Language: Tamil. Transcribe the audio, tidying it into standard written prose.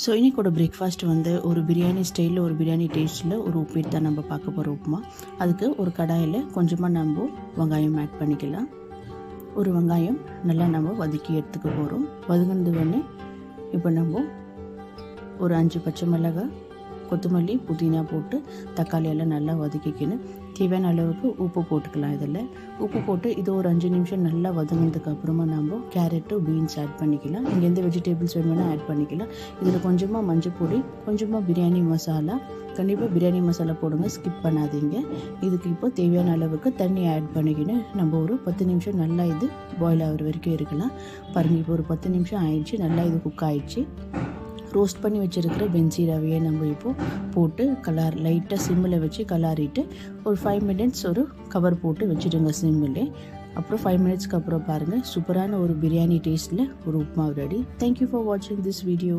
ஸோ இன்றைக்கோட பிரேக்ஃபாஸ்ட் வந்து ஒரு பிரியாணி ஸ்டைலில் ஒரு பிரியாணி டேஸ்ட்டில் ஒரு உப்பிட்டு தான் நம்ம பார்க்க போகிற உப்புமா. அதுக்கு ஒரு கடாயில் கொஞ்சமாக நம்ம வெங்காயம் ஆட் பண்ணிக்கலாம். ஒரு வெங்காயம் நல்லா நம்ம வதக்கி எடுத்துக்க போகிறோம். வதங்கினது வேணே இப்போ நம்ம ஒரு 5 பச்சை மிளகாய், கொத்தமல்லி, புதினா போட்டு தக்காளி எல்லாம் நல்லா வதக்கிக்கணும். தேவையான அளவுக்கு உப்பு போட்டுக்கலாம். இதில் உப்பு போட்டு இது ஒரு 5 நிமிஷம் நல்லா வதங்கினதுக்கு அப்புறமா நம்ம கேரட்டு, பீன்ஸ் ஆட் பண்ணிக்கலாம். இங்கே எந்த வெஜிடபிள்ஸ் வேணும்னா ஆட் பண்ணிக்கலாம். இதில் கொஞ்சமாக மஞ்சள் பொடி, கொஞ்சமாக பிரியாணி மசாலா, கண்டிப்பாக பிரியாணி மசாலா போடுங்க, ஸ்கிப் பண்ணாதீங்க. இதுக்கு இப்போ தேவையான அளவுக்கு தண்ணி ஆட் பண்ணிக்கின்னு நம்ம ஒரு 10 நிமிஷம் நல்லா இது பாயில் ஆகிற வரைக்கும் இருக்கலாம். பாருங்கள், இப்போ ஒரு 10 நிமிஷம் ஆயிடுச்சு, நல்லா இது குக் ஆயிடுச்சு. ரோஸ்ட் பண்ணி வச்சுருக்கிற வெஞ்சி ரவையை நம்ம இப்போது போட்டு லைட்டாக சிம்மில் வச்சு கலாரிட்டு ஒரு 5 மினிட்ஸ் ஒரு கவர் போட்டு வச்சுடுங்க சிம்மிலே. அப்புறம் 5 மினிட்ஸ்க்கு அப்புறம் பாருங்கள், சூப்பரான ஒரு பிரியாணி டேஸ்ட்டில் ஒரு உப்புமா ரெடி. தேங்க்யூ ஃபார் வாட்சிங் திஸ் வீடியோ.